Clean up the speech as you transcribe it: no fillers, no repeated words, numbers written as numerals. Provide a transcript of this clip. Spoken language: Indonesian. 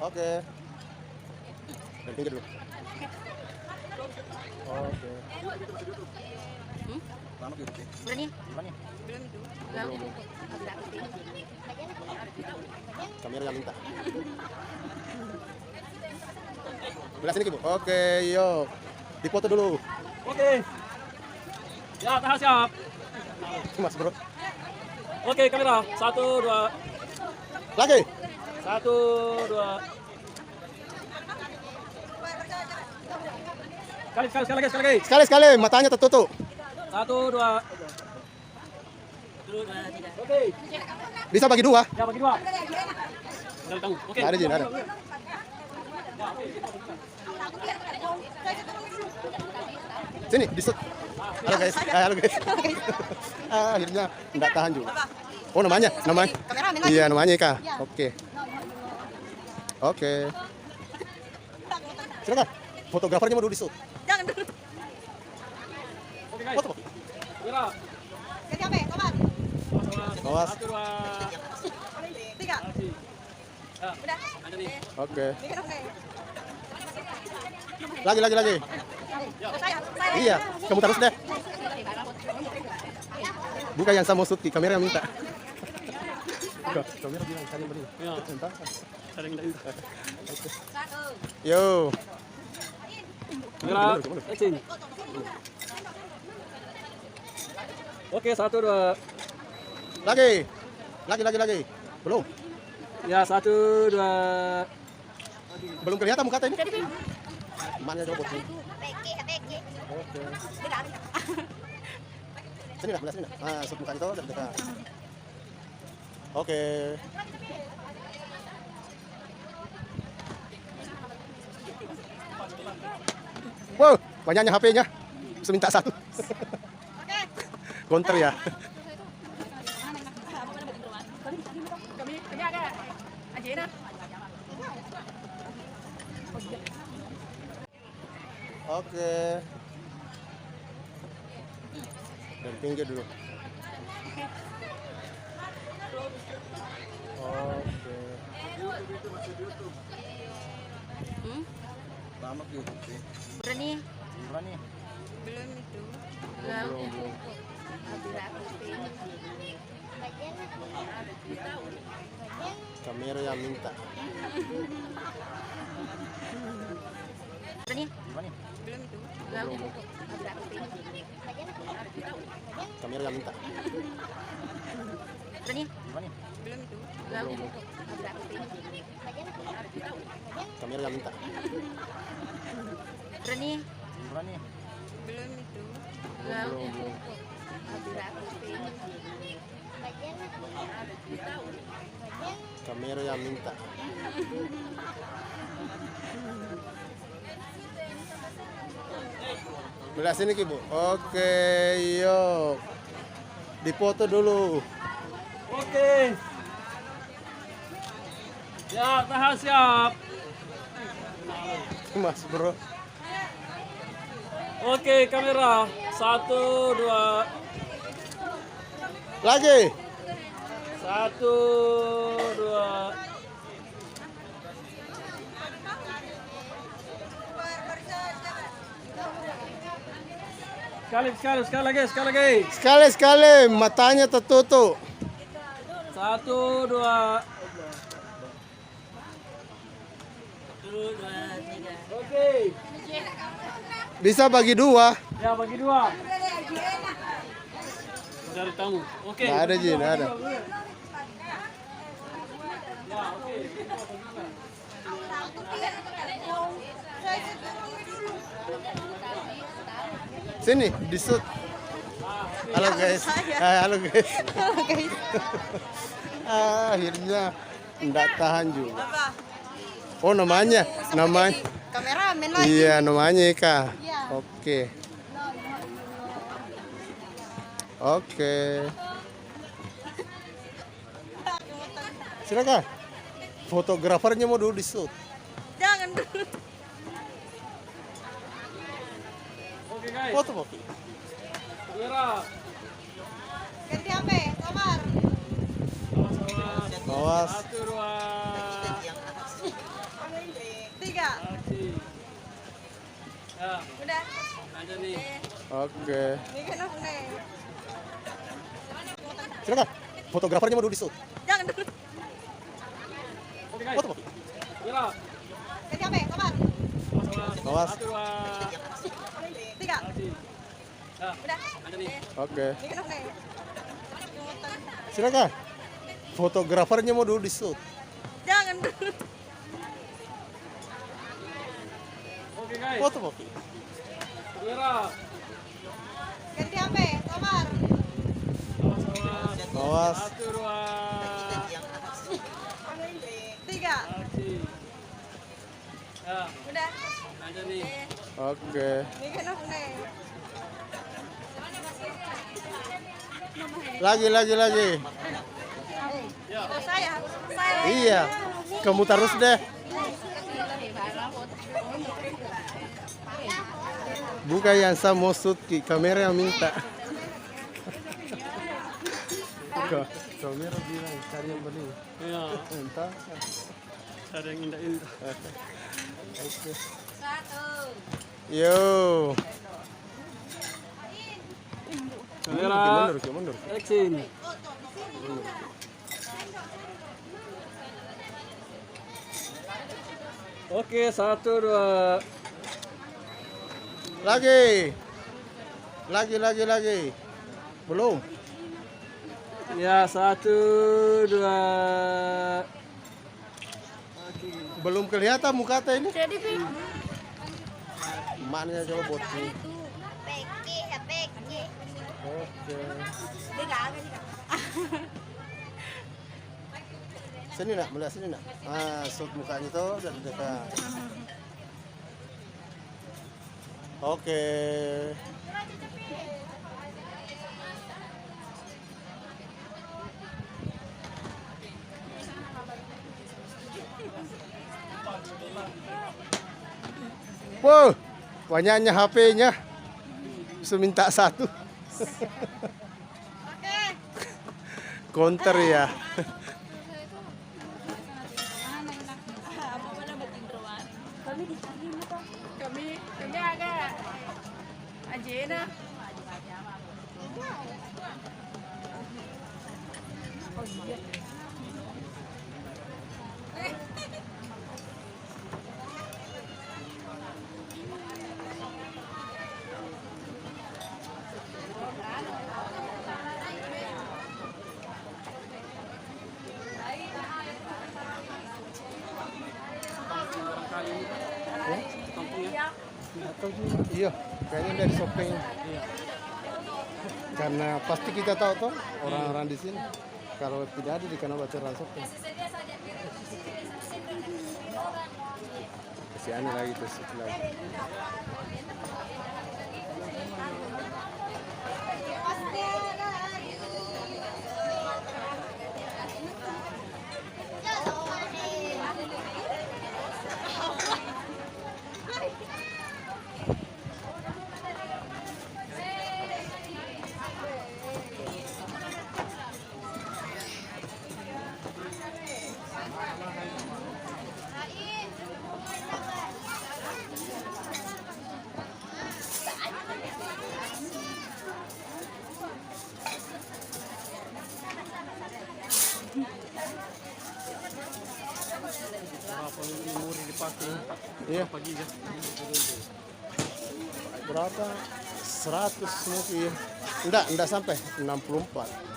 Oke. Dari pinggir dulu. Oke. Lama gitu. Bulan ya? Gimana? Belum itu. Belum. Kamera yang minta. Belah sini, Ibu. Oke, yuk. Dipoto dulu. Oke. Ya, tahan siap. Mas, Bro. Oke, kamera. 1, 2. Lagi. 1, 2. Sekali lagi. Sekali, matanya tertutup. 1, 2. Oke. Bisa bagi dua. Ya, bagi 2. Tinggal tahu. Oke. Nggak ada, Jin, ada. Sini, disut. Halo guys. Halo guys. Akhirnya enggak tahan juga. Oh, namanya. Kameramen lagi. Iya, namanya Ika. Oke. Oke. Silakan. Fotografernya mau dulu disut. Jangan dulu. Oke, guys. Foto. Kamera. Ganti HP, Tomat. Awas. 1, 2. 3. Ya, Udah. ada nih. Oke. Mikir oke. Lagi. Saya. Iya, kamu terus deh. Bukan yang sama Suti, kamera yang minta. Kamera bilang saya beri. Ya, Entah. sering dari. Yo. Kamera. Action. Oke, 1, 2. Lagi. Belum. Ya, 1, 2. Belum kelihatan muka ini. Mana robot ini? Oke. Sini lah, belah sini. Ah, sub muka itu dekat. Oke. Wow, banyaknya HP-nya. Bisa minta satu. Counter ya. Kami ada Ajena. Oke. Dari pinggir dulu. Oke. Lama gitu sih. Bulan ya? Gimana nih? Belum itu. Belum. Kamera yang minta. Bulan ya? Gimana nih? Belum itu. Belum. Kamera yang minta. Bulan ya? Gimana nih? Belum itu. Belum. Kamera yang minta. Bulan ya? Gimana nih? Belum itu. Belum. Kamera yang minta. Belah sini Ki, Bu. Oke, yuk. Dipoto dulu. Oke. Ya, tahan siap. Mas, Bro. Oke, kamera. 1, 2. Lagi. 1, 2. Sekali lagi. Sekali, matanya tertutup. 1, 2. Oke. Bisa bagi dua. Ya, bagi 2. Dari tamu. Oke. Nggak ada, Jin, nggak ada. Ya, oke. Sini, disut. Halo guys. Halo guys. Akhirnya enggak tahan juga. Apa? Oh, namanya. Kameramen lagi. Iya, namanya Ika. Iya. Oke. Oke. Silakan. Fotografernya mau dulu disut. Jangan dulu. Oke, guys. Foto, Pak. Kamera. Ganti HP, Tomar. Awas. Awas. 1, 2. Aksi. Ya, Udah. aja nih. Oke. Ini kan aku nih. Silakan. Fotografernya mau dulu di shoot. Jangan dulu. Oke guys. Foto. Gerak. Ganti HP, kabar. Awas. 1, 2, 3. aksi. Ya, Udah. aja nih. Oke. Ini kan aku nih. Silakan. Fotografernya mau dulu di shoot. Jangan dulu. Oke guys. Foto. Gerak. Ganti HP, kabar. Awas. 1, 2, 3. aksi. Ya, Udah. aja nih. Oke. Ini kan aku nih. Lagi. Oh, saya. Iya. Kamu terus deh. Bukan yang saya mau shoot ki, kamera yang minta. Kamera bilang cari yang beli. Iya, Entah. ada yang indah-indah. Oke. Yo. Kamera. Mundur. Action. Oke, 1, 2. Lagi. Belum. Ya, 1, 2. Belum kelihatan muka teh ini. Jadi, Pi. Mana coba botku. Peki. Oke. Tiga. Sini nak, melihat sini nak. Shoot mukanya tuh dari dekat. Oke. Wow, banyaknya HP-nya. Bisa minta satu. Oke. Counter ya. Kami agak Ajena. Iya, kayaknya dari shopping. Karena pasti kita tahu tuh orang-orang di sini. Kalau tidak ada di kanal bacaran shopping. Si Ani lagi tuh sebelah. Memori dipakai. Iya. Pagi ya. Berapa? 100 mungkin. Enggak sampai 64.